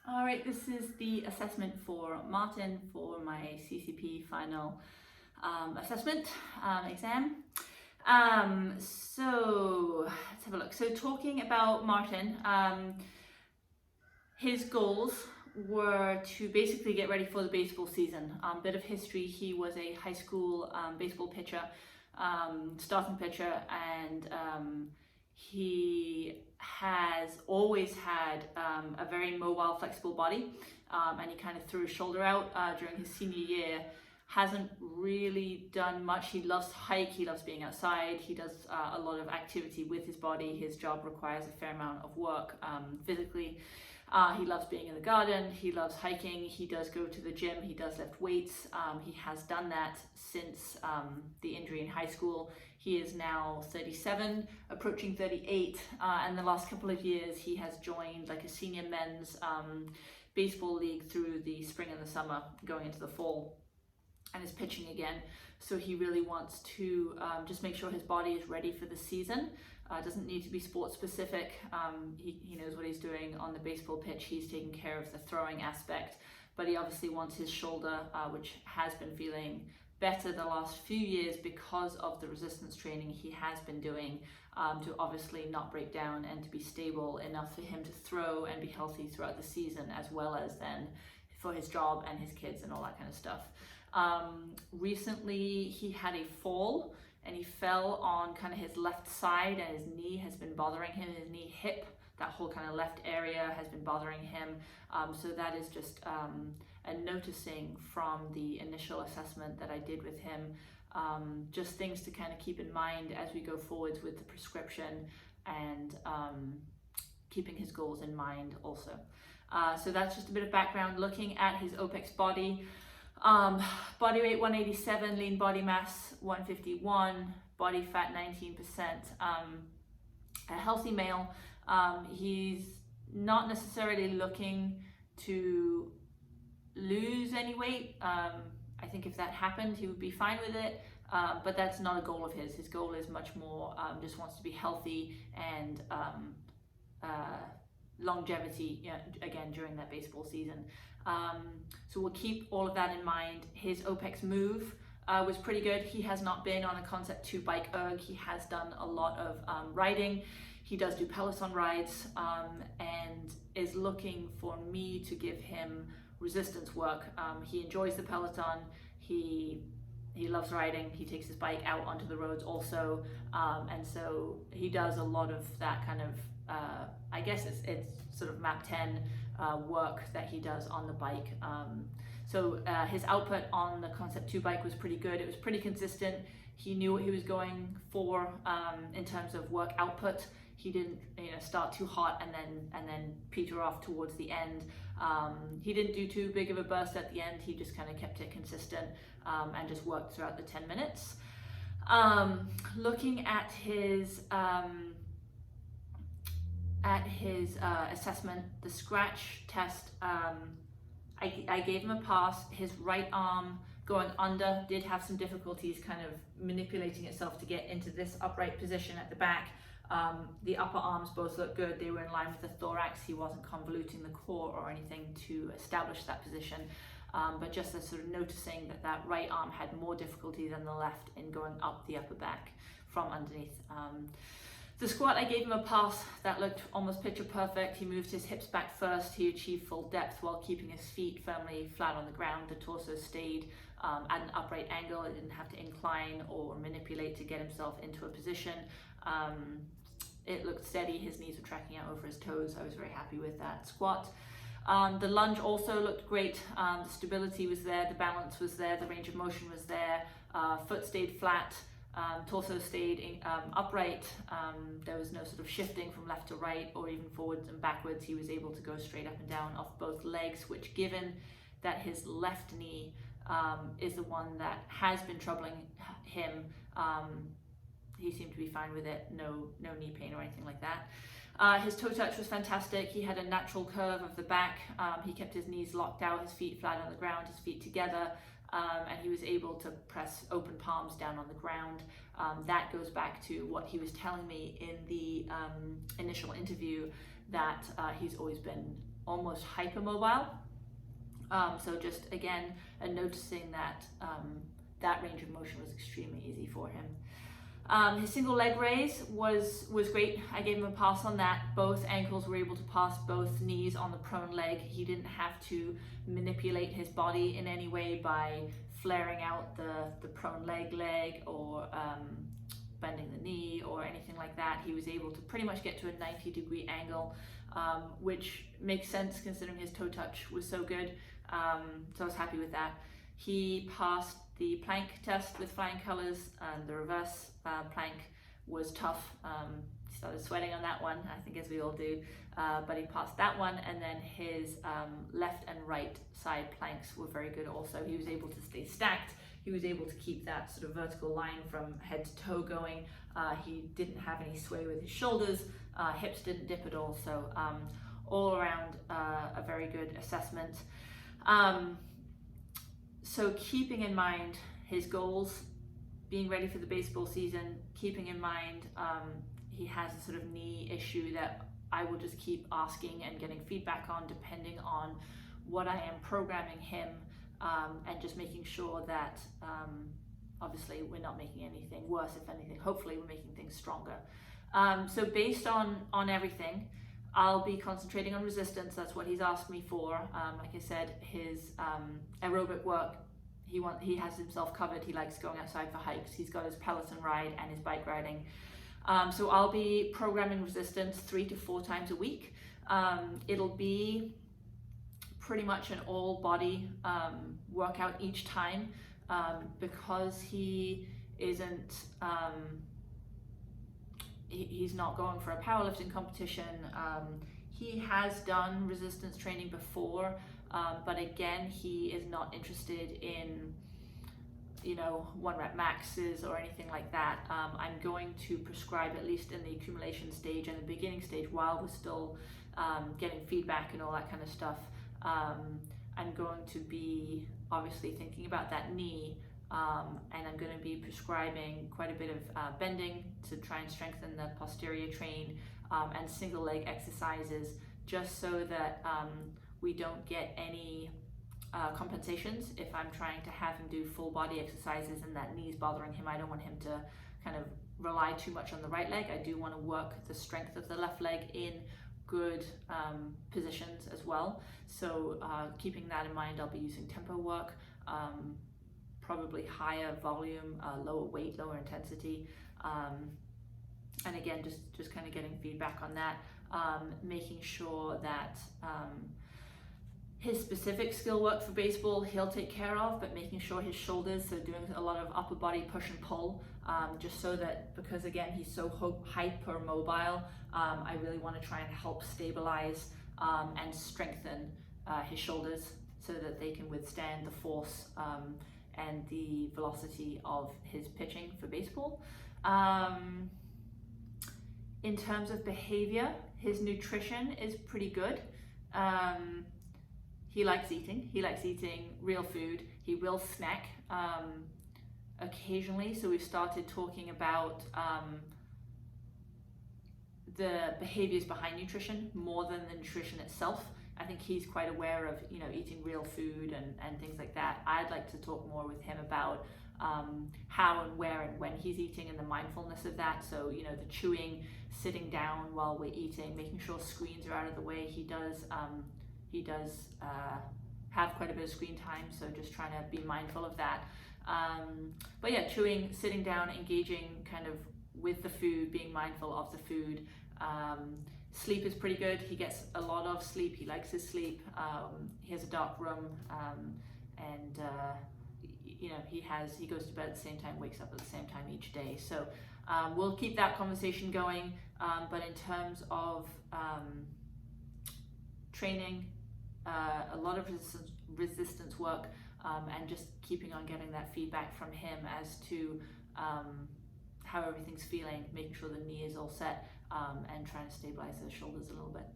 All right, this is the assessment for Martin for my CCP final assessment exam. So let's have a look. So talking about Martin, his goals were to basically get ready for the baseball season. Bit of history, he was a high school baseball pitcher, starting pitcher, and he has always had a very mobile, flexible body, and he kind of threw his shoulder out during his senior year. Hasn't really done much. He loves to hike, he loves being outside, he does a lot of activity with his body. His job requires a fair amount of work physically. He loves being in the garden, he loves hiking, he does go to the gym, he does lift weights. He has done that since the injury in high school. He is now 37, approaching 38, and the last couple of years he has joined like a senior men's baseball league through the spring and the summer, going into the fall, and is pitching again. So he really wants to just make sure his body is ready for the season. Doesn't need to be sport specific. He knows what he's doing on the baseball pitch. He's taking care of the throwing aspect, but he obviously wants his shoulder, which has been feeling better the last few years because of the resistance training he has been doing, to obviously not break down and to be stable enough for him to throw and be healthy throughout the season, as well as then for his job and his kids and all that kind of stuff. Recently he had a fall and he fell on kind of his left side, and his knee has been bothering him. His knee hip, that whole kind of left area has been bothering him. So that is just a noticing from the initial assessment that I did with him. Just things to kind of keep in mind as we go forwards with the prescription, and keeping his goals in mind also. So that's just a bit of background. Looking at his OPEX body. Body weight 187, lean body mass 151, body fat 19%. A healthy male. He's not necessarily looking to lose any weight. I think if that happened, he would be fine with it, but that's not a goal of his. His goal is much more just wants to be healthy and longevity, you know, again during that baseball season. So we'll keep all of that in mind. His OPEX move was pretty good. He has not been on a Concept 2 bike erg. He has done a lot of riding. He does do Peloton rides, and is looking for me to give him resistance work. He enjoys the Peloton. He loves riding. He takes his bike out onto the roads also, and so he does a lot of that kind of I guess it's sort of map 10 work that he does on the bike. So his output on the Concept 2 bike was pretty good. It was pretty consistent. He knew what he was going for in terms of work output. He didn't, start too hot and then peter off towards the end. He didn't do too big of a burst at the end. He just kind of kept it consistent and just worked throughout the 10 minutes. Looking at his assessment, the scratch test, I gave him a pass. His right arm going under did have some difficulties kind of manipulating itself to get into this upright position at the back. The upper arms both looked good. They were in line with the thorax. He wasn't convoluting the core or anything to establish that position, but just as sort of noticing that right arm had more difficulty than the left in going up the upper back from underneath. The squat, I gave him a pass. That looked almost picture perfect. He moved his hips back first. He achieved full depth while keeping his feet firmly flat on the ground. The torso stayed at an upright angle. It didn't have to incline or manipulate to get himself into a position. It looked steady. His knees were tracking out over his toes. I was very happy with that squat. The lunge also looked great. The stability was there. The balance was there. The range of motion was there. Foot stayed flat. Torso stayed upright. There was no sort of shifting from left to right or even forwards and backwards. He was able to go straight up and down off both legs, which, given that his left knee is the one that has been troubling him, he seemed to be fine with it. No knee pain or anything like that. His toe touch was fantastic. He had a natural curve of the back. He kept his knees locked out, his feet flat on the ground, his feet together. And he was able to press open palms down on the ground. That goes back to what he was telling me in the initial interview, that he's always been almost hypermobile. So just again, noticing that that range of motion was extremely easy for him. His single leg raise was great. I gave him a pass on that. Both ankles were able to pass both knees on the prone leg. He didn't have to manipulate his body in any way by flaring out the prone leg or bending the knee or anything like that. He was able to pretty much get to a 90-degree angle, which makes sense considering his toe touch was so good. So I was happy with that. He passed the plank test with flying colors, and the reverse plank was tough. He started sweating on that one, I think, as we all do, but he passed that one, and then his left and right side planks were very good also. He was able to stay stacked. He was able to keep that sort of vertical line from head to toe going. He didn't have any sway with his shoulders, hips didn't dip at all, so all around a very good assessment. So keeping in mind his goals, being ready for the baseball season, keeping in mind he has a sort of knee issue that I will just keep asking and getting feedback on depending on what I am programming him, and just making sure that obviously we're not making anything worse. If anything, hopefully we're making things stronger. So based on everything, I'll be concentrating on resistance. That's what he's asked me for. Like I said, his aerobic work, he has himself covered. He likes going outside for hikes. He's got his Peloton ride and his bike riding. So I'll be programming resistance 3 to 4 times a week. It'll be pretty much an all body workout each time, because he isn't, he's not going for a powerlifting competition. He has done resistance training before, but again, he is not interested in, 1 rep maxes or anything like that. I'm going to prescribe, at least in the accumulation stage and the beginning stage, while we're still getting feedback and all that kind of stuff. I'm going to be obviously thinking about that knee, and I'm going to be prescribing quite a bit of bending to try and strengthen the posterior train, and single leg exercises, just so that we don't get any compensations. If I'm trying to have him do full body exercises and that knee's bothering him, I don't want him to kind of rely too much on the right leg. I do want to work the strength of the left leg in good positions as well. So keeping that in mind, I'll be using tempo work, probably higher volume, lower weight, lower intensity, and again, just kind of getting feedback on that, making sure that his specific skill work for baseball he'll take care of, but making sure his shoulders, so doing a lot of upper body push and pull, just so that, because again he's so hyper mobile, I really want to try and help stabilize and strengthen his shoulders so that they can withstand the force and the velocity of his pitching for baseball. In terms of behavior, his nutrition is pretty good. He likes eating. He likes eating real food. He will snack occasionally. So we've started talking about the behaviors behind nutrition more than the nutrition itself. I think he's quite aware of, eating real food and things like that. I'd like to talk more with him about how and where and when he's eating and the mindfulness of that. So, the chewing, sitting down while we're eating, making sure screens are out of the way. He does have quite a bit of screen time, so just trying to be mindful of that. But yeah, chewing, sitting down, engaging kind of with the food, being mindful of the food. Sleep is pretty good. He gets a lot of sleep. He likes his sleep. He has a dark room, and he goes to bed at the same time, wakes up at the same time each day. So we'll keep that conversation going. But in terms of training, a lot of resistance work, and just keeping on getting that feedback from him as to how everything's feeling, making sure the knee is all set, and trying to stabilize those shoulders a little bit.